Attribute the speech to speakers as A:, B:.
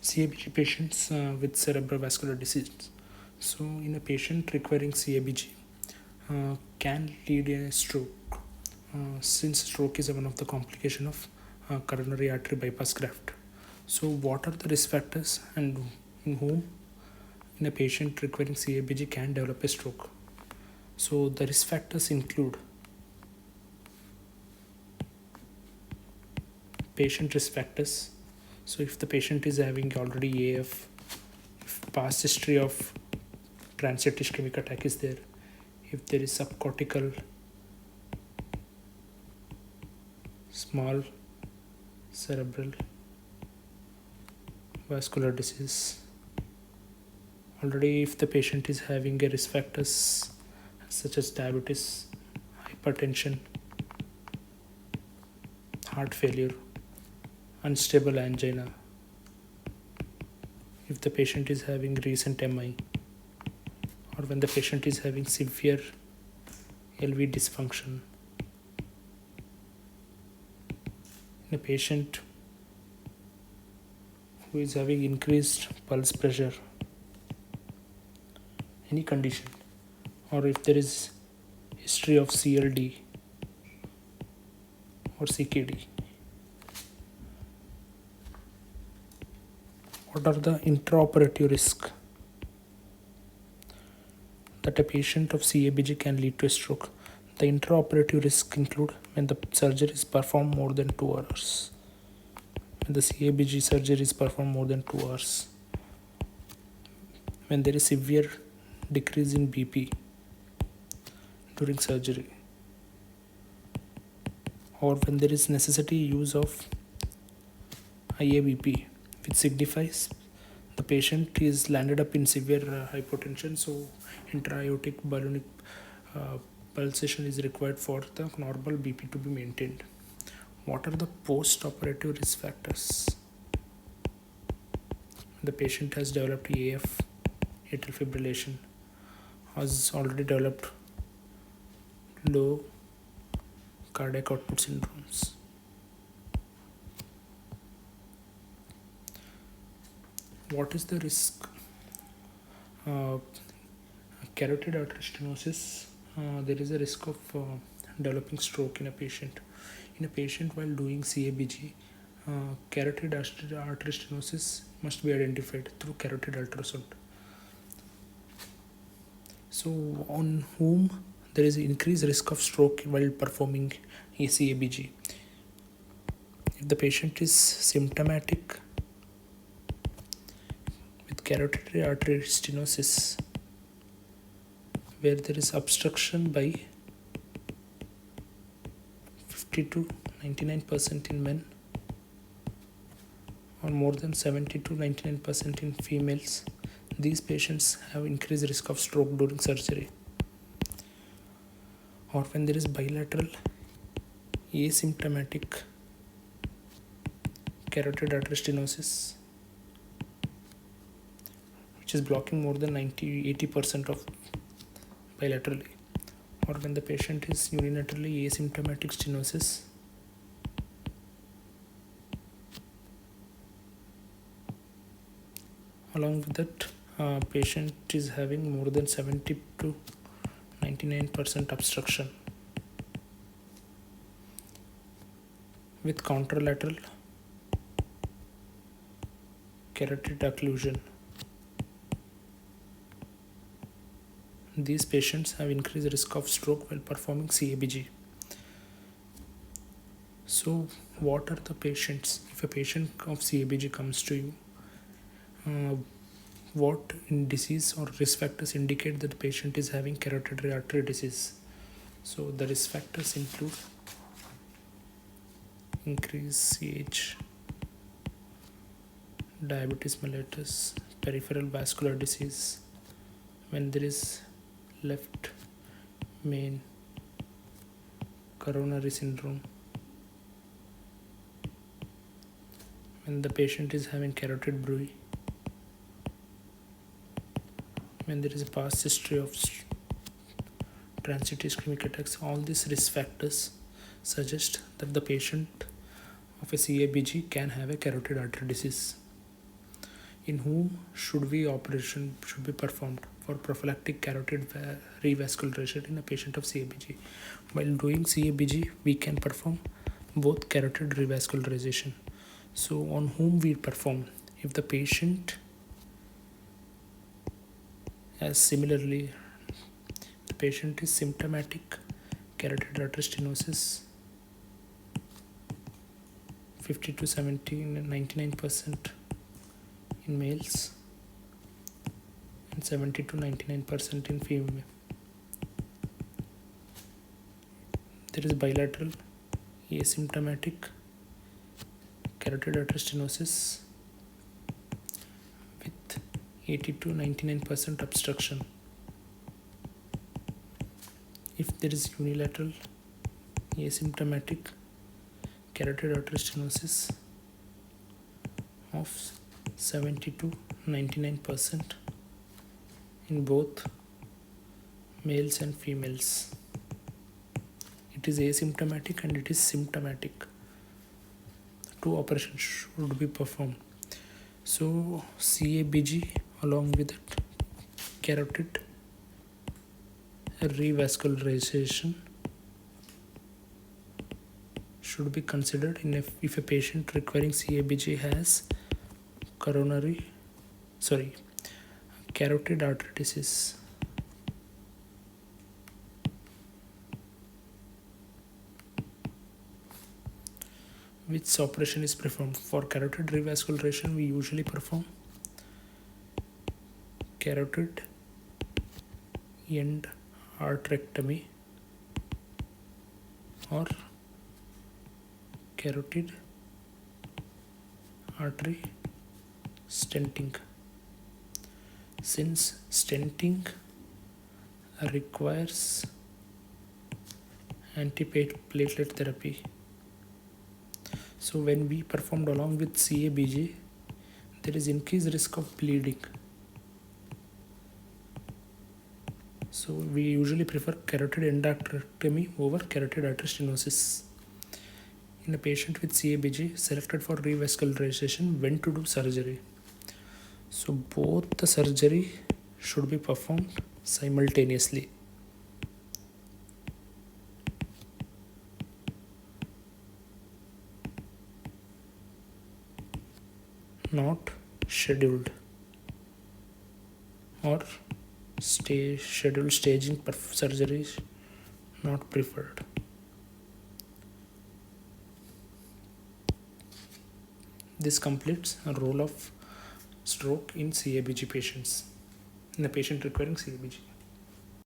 A: CABG patients with cerebrovascular disease. So, in a patient requiring CABG, can lead a stroke, since stroke is one of the complication of coronary artery bypass graft. So, what are the risk factors and in whom in a patient requiring CABG can develop a stroke? So, the risk factors include patient risk factors. So, if the patient is having already AF, if past history of transient ischemic attack is there, if there is subcortical small cerebral vascular disease, already if the patient is having a risk factors such as diabetes, hypertension, heart failure, unstable angina, if the patient is having recent MI, or when the patient is having severe LV dysfunction, in a patient who is having increased pulse pressure, any condition, or if there is history of CLD or CKD. What are the intraoperative risks that a patient of CABG can lead to a stroke? The intraoperative risks include when the surgery is performed more than 2 hours. When the CABG surgery is performed more than 2 hours. When there is severe decrease in BP during surgery. Or when there is necessity use of IABP, which signifies the patient is landed up in severe hypotension, so intra-aortic ballonic pulsation is required for the normal BP to be maintained. What are the post-operative risk factors? The patient has developed AF, atrial fibrillation, has already developed low cardiac output syndromes. What is the risk? Carotid artery stenosis, there is a risk of developing stroke in a patient. In a patient while doing CABG, carotid artery stenosis must be identified through carotid ultrasound. So, on whom there is increased risk of stroke while performing a CABG? If the patient is symptomatic with carotid artery stenosis, where there is obstruction by 50 to 99% in men, or more than 70 to 99% in females, these patients have increased risk of stroke during surgery. Or when there is bilateral asymptomatic carotid artery stenosis, which is blocking more than 80% of bilaterally, or when the patient is unilaterally asymptomatic stenosis, along with that patient is having more than 70 to 99% obstruction with contralateral carotid occlusion. These patients have increased risk of stroke while performing CABG. So, what are the patients? If a patient of CABG comes to you, what disease or risk factors indicate that the patient is having carotid artery disease? So, the risk factors include increased age, diabetes mellitus, peripheral vascular disease, when there is left main coronary syndrome, when the patient is having carotid bruit, when there is a past history of transient ischemic attacks. All these risk factors suggest that the patient of a CABG can have a carotid artery disease. In whom should we operation should be performed for prophylactic carotid revascularization in a patient of CABG? While doing CABG, we can perform both carotid revascularization. So on whom we perform? If the patient has similarly, the patient is symptomatic carotid artery stenosis 50 to 99% in males and 70 to 99% in female. There is bilateral asymptomatic carotid artery stenosis with 80 to 99% obstruction. If there is unilateral asymptomatic carotid artery stenosis of 70 to 99% in both males and females. It is asymptomatic and it is symptomatic. Two operations should be performed. So CABG along with it, carotid revascularization should be considered if a patient requiring CABG has carotid artery disease. Which operation is performed? For carotid revascularization, we usually perform carotid end arterectomy or carotid artery stenting. Since stenting requires antiplatelet therapy, so when we performed along with CABG, there is increased risk of bleeding. So we usually prefer carotid endarterectomy over carotid artery stenosis. In a patient with CABG selected for revascularization, when to do surgery? So both the surgery should be performed simultaneously. Not scheduled or scheduled staging surgeries not preferred. This completes a role of stroke in CABG patients, in a patient requiring CABG.